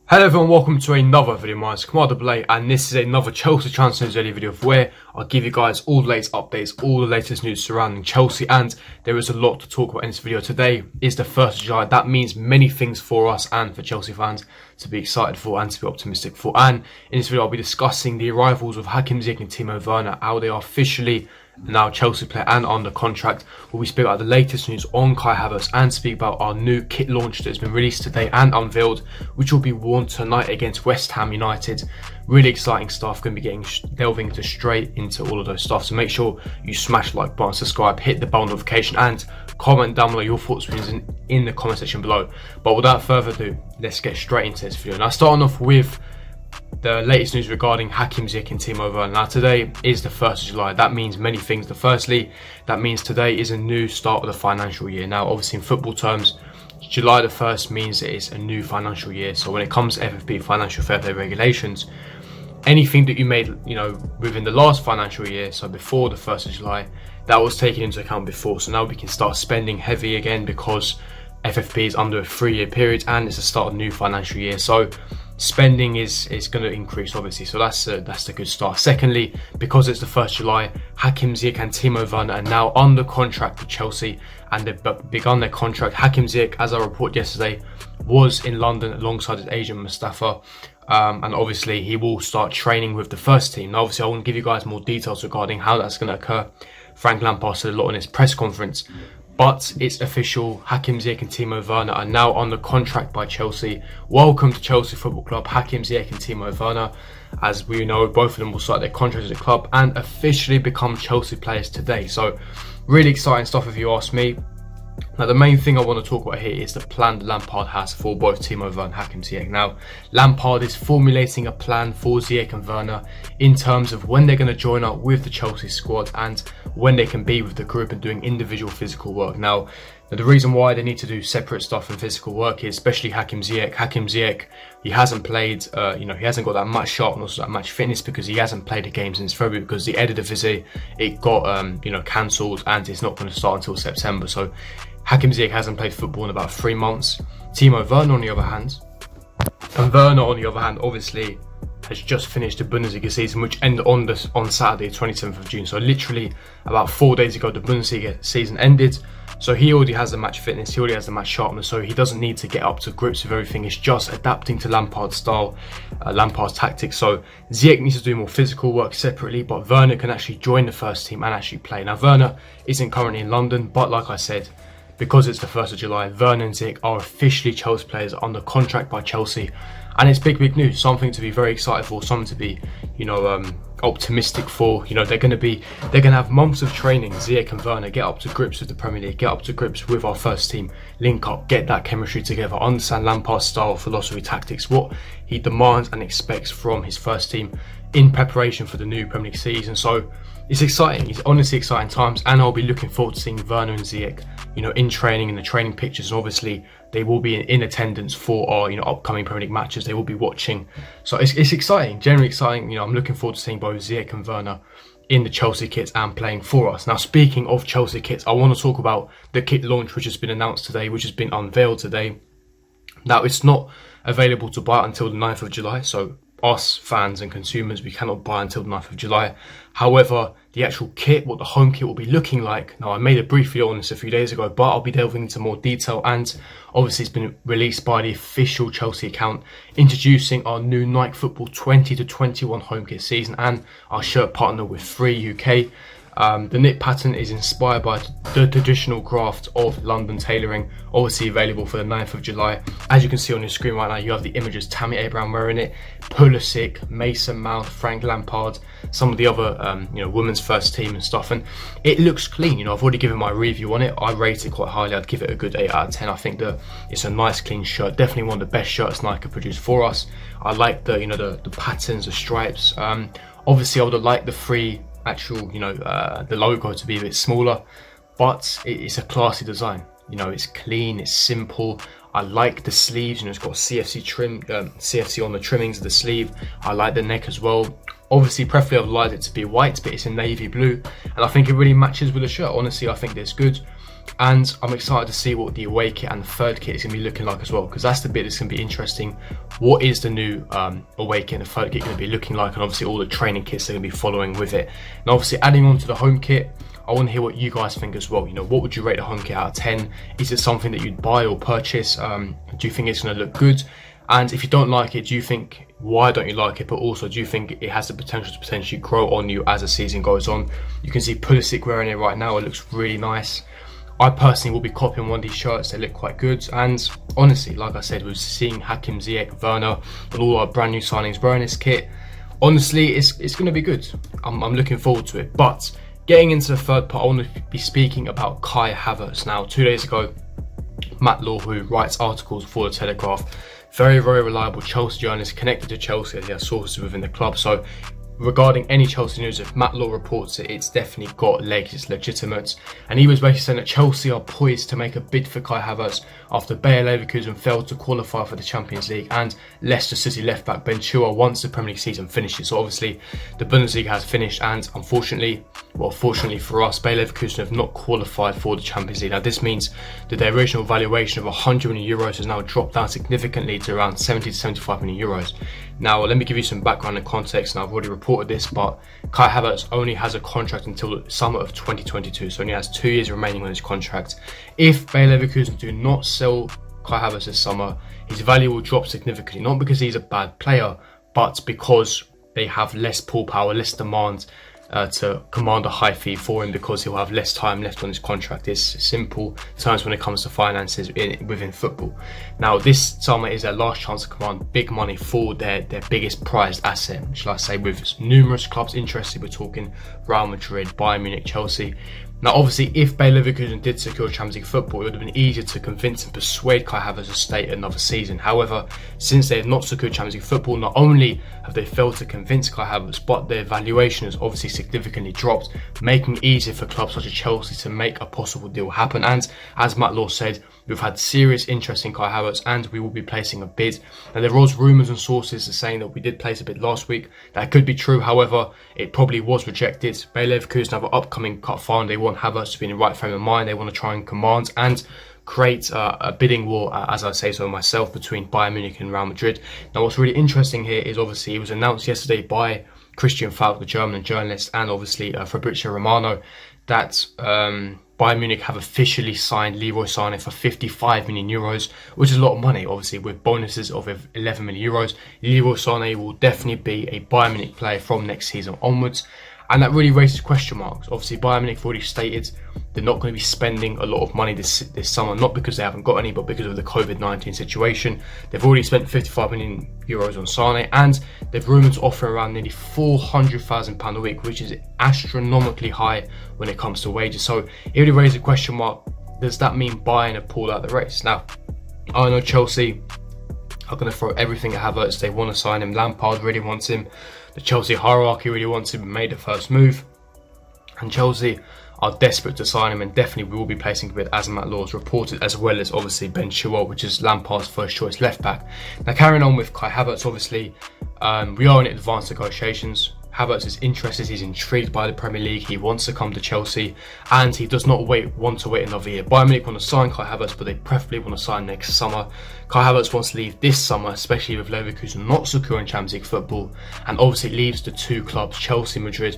Hello everyone, welcome to another video. My name is Kamada Blay, and this is another Chelsea transfer news daily video where I'll give you guys all the latest updates, all the latest news surrounding Chelsea, and there is a lot to talk about in this video. Today is the 1st of July. That means many things for us and for Chelsea fans to be excited for and to be optimistic for. And in this video I'll be discussing the arrivals of Ziyech and Timo Werner, how they are officially now Chelsea player and under contract. We'll speak about the latest news on Kai Havertz and speak about our new kit launch that has been released today and unveiled, which will be worn tonight against West Ham United. Really exciting stuff. Going to be delving straight into all of those stuff. So make sure you smash the like button, subscribe, hit the bell notification, and comment down below your thoughts in the comment section below. But without further ado, let's get straight into this video. Now, starting off with the latest news regarding Ziyech and Timo Werner. Now, today is the 1st of July. That means many things. Firstly, that means today is a new start of the financial year. Now, obviously, in football terms, July the 1st means it is a new financial year. So when it comes to FFP financial fair play regulations, anything that you made, within the last financial year, so before the 1st of July, that was taken into account before. So now we can start spending heavy again because FFP is under a 3-year period and it's the start of the new financial year. So spending is going to increase, obviously, so that's a good start. Secondly, because it's the 1st of July, Ziyech and Timo Werner are now under contract with Chelsea and they've begun their contract. Ziyech, as I reported yesterday, was in London alongside his agent Mustafa, and obviously he will start training with the first team. Now, obviously I want to give you guys more details regarding how that's going to occur. Frank Lampard said a lot in his press conference, but it's official. Ziyech and Timo Werner are now under contract by Chelsea. Welcome to Chelsea Football Club, Ziyech and Timo Werner. As we know, both of them will start their contracts at the club and officially become Chelsea players today. So really exciting stuff if you ask me. Now, the main thing I want to talk about here is the plan that Lampard has for both Timo Werner and Ziyech. Now, Lampard is formulating a plan for Ziyech and Werner in terms of when they're going to join up with the Chelsea squad and when they can be with the group and doing individual physical work. Now, the reason why they need to do separate stuff and physical work is especially Ziyech, he hasn't played, he hasn't got that much sharpness, that much fitness because he hasn't played the games in February because the Eredivisie, it got, cancelled and it's not going to start until September. So Ziyech hasn't played football in about 3 months. Timo Werner on the other hand, obviously has just finished the Bundesliga season, which ended on Saturday, 27th of June. So literally about 4 days ago, the Bundesliga season ended. So he already has the match fitness, he already has the match sharpness, so he doesn't need to get up to grips with everything. It's just adapting to Lampard's style, Lampard's tactics. So Ziyech needs to do more physical work separately, but Werner can actually join the first team and actually play. Now, Werner isn't currently in London, but like I said, because it's the 1st of July, Werner and Ziyech are officially Chelsea players under contract by Chelsea. And it's big news, something to be very excited for, something to be, optimistic for. They're going to have months of training. Ziyech and Werner get up to grips with the Premier League, get up to grips with our first team, link up, get that chemistry together, understand Lampard's style, philosophy, tactics, what he demands and expects from his first team in preparation for the new Premier League season. So it's exciting. It's honestly exciting times, and I'll be looking forward to seeing Werner and Ziyech, in training, in the training pictures. And obviously, they will be in attendance for our, upcoming Premier League matches. They will be watching. So it's exciting, generally exciting. I'm looking forward to seeing both Ziyech and Werner in the Chelsea kits and playing for us. Now, speaking of Chelsea kits, I want to talk about the kit launch, which has been announced today, which has been unveiled today. Now, it's not available to buy until the 9th of July. So us fans and consumers, we cannot buy until the 9th of July. However, the actual kit, what the home kit will be looking like, now I made a brief video on this a few days ago, but I'll be delving into more detail, and obviously it's been released by the official Chelsea account, introducing our new Nike Football 20-21 home kit season and our shirt partner with Free UK. The knit pattern is inspired by the traditional craft of London tailoring, obviously available for the 9th of July. As you can see on your screen right now, you have the images, Tammy Abraham wearing it, Pulisic, Mason Mount, Frank Lampard, some of the other women's first team and stuff, and it looks clean. I've already given my review on it. I rate it quite highly. I'd give it a good 8 out of 10. I think that it's a nice clean shirt, definitely one of the best shirts Nike could produce for us. I like the patterns, the stripes. Obviously I would have liked the free actual, the logo to be a bit smaller, but it's a classy design. It's clean, it's simple. I like the sleeves. It's got CFC trim, CFC on the trimmings of the sleeve. I like the neck as well. Obviously, preferably I'd like it to be white, but it's in navy blue, and I think it really matches with the shirt. Honestly, I think it's good. And I'm excited to see what the away kit and the third kit is going to be looking like as well, because that's the bit that's going to be interesting. What is the new away kit and the third kit going to be looking like, and obviously all the training kits are going to be following with it. And obviously adding on to the home kit, I want to hear what you guys think as well. You know, what would you rate the home kit out of 10? Is it something that you'd buy or purchase? Do you think it's going to look good? And if you don't like it, do you think, why don't you like it? But also, do you think it has the potential to potentially grow on you as the season goes on? You can see Pulisic wearing it right now. It looks really nice. I personally will be copying one of these shirts. They look quite good. And honestly, like I said, we're seeing Hakim Ziyech, Werner, and all our brand new signings wearing this kit. Honestly, it's going to be good. I'm looking forward to it. But getting into the third part, I want to be speaking about Kai Havertz. Now, 2 days ago, Matt Law, who writes articles for The Telegraph, very, very reliable Chelsea journalist connected to Chelsea as he has sources within the club. So regarding any Chelsea news, if Matt Law reports it, it's definitely got legs, it's legitimate. And he was basically saying that Chelsea are poised to make a bid for Kai Havertz after Bayer Leverkusen failed to qualify for the Champions League, and Leicester City left-back Ben Chilwell once the Premier League season finishes. So obviously the Bundesliga has finished, and unfortunately, well, fortunately for us, Bayer Leverkusen have not qualified for the Champions League. Now this means that their original valuation of 100 million euros has now dropped down significantly to around 70 to 75 million euros. Now let me give you some background and context, and I've already reported this, but Kai Havertz only has a contract until the summer of 2022, so only has 2 years remaining on his contract. If Bayer Leverkusen do not sell Kai Havertz this summer, his value will drop significantly, not because he's a bad player, but because they have less pull power, less demand to command a high fee for him, because he'll have less time left on his contract. It's simple terms when it comes to finances within football. Now this summer is their last chance to command big money for their biggest prized asset, shall I say, with numerous clubs interested. We're talking Real Madrid, Bayern Munich, Chelsea. Now obviously if Bayer Leverkusen did secure Champions League football, it would have been easier to convince and persuade Kai Havertz to stay another season. However, since they have not secured Champions League football, not only have they failed to convince Kai Havertz, but their valuation has obviously significantly dropped, making it easier for clubs such as Chelsea to make a possible deal happen. And as Matt Law said, we've had serious interest in Kai Havertz and we will be placing a bid. Now there was rumours and sources saying that we did place a bid last week. That could be true, however, it probably was rejected. Bayer Leverkusen have an upcoming cup final. They want Havertz to be in the right frame of mind. They want to try and command and create a bidding war, as I say so myself, between Bayern Munich and Real Madrid. Now what's really interesting here is obviously it was announced yesterday by Christian Falk, the German journalist, and obviously Fabrizio Romano, that Bayern Munich have officially signed Leroy Sané for 55 million euros, which is a lot of money, obviously, with bonuses of 11 million euros. Leroy Sané will definitely be a Bayern Munich player from next season onwards. And that really raises question marks. Obviously, Bayern Munich have already stated they're not going to be spending a lot of money this summer, not because they haven't got any, but because of the COVID-19 situation. They've already spent 55 million euros on Sané, and they've rumoured to offer around nearly £400,000 a week, which is astronomically high when it comes to wages. So it really raises a question mark. Does that mean Bayern have pulled out the race? Now, I know Chelsea are going to throw everything at Havertz. They want to sign him. Lampard really wants him. The Chelsea hierarchy really wants him and made the first move. And Chelsea are desperate to sign him, and definitely we will be placing a bid, as Matt Law has reported, as well as obviously Ben Chilwell, which is Lampard's first choice left back. Now carrying on with Kai Havertz, obviously we are in advanced negotiations. Havertz is interested, he's intrigued by the Premier League, he wants to come to Chelsea, and he does not want to wait another year. Bayern Munich want to sign Kai Havertz, but they preferably want to sign next summer. Kai Havertz wants to leave this summer, especially with Leverkusen not securing Champions League football, and obviously it leaves the two clubs, Chelsea and Madrid,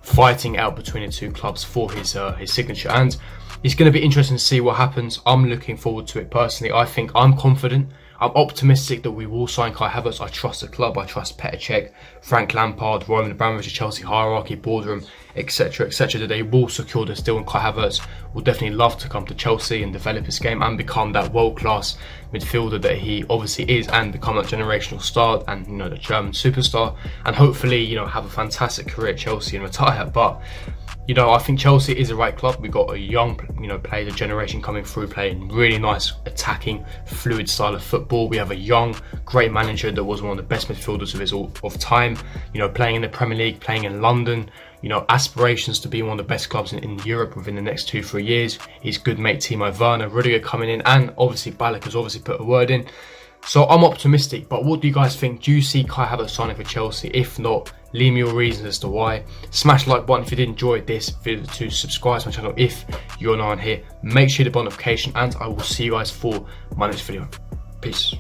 fighting out between the two clubs for his signature. And it's going to be interesting to see what happens. I'm looking forward to it personally. I'm confident. I'm optimistic that we will sign Kai Havertz. I trust the club. I trust Petr Cech, Frank Lampard, Roman Abramovich, Chelsea hierarchy, boardroom, etc., that they will secure this deal. And Kai Havertz will definitely love to come to Chelsea and develop his game and become that world-class midfielder that he obviously is, and become that generational star and the German superstar, and hopefully have a fantastic career at Chelsea and retire. But I think Chelsea is the right club. We've got a young, player, the generation coming through, playing really nice, attacking, fluid style of football. We have a young, great manager that was one of the best midfielders of time. Playing in the Premier League, playing in London. Aspirations to be one of the best clubs in Europe within the next 2-3 years. His good mate Timo Werner, Rudiger coming in, and obviously Ballack has obviously put a word in. So I'm optimistic, but what do you guys think? Do you see Kai Havertz signing for Chelsea? If not, Leave me your reasons as to why. Smash the like button if you did enjoy this video, to subscribe to my channel if you're not on here. Make sure you hit the bell notification, and I will see you guys for my next video. Peace.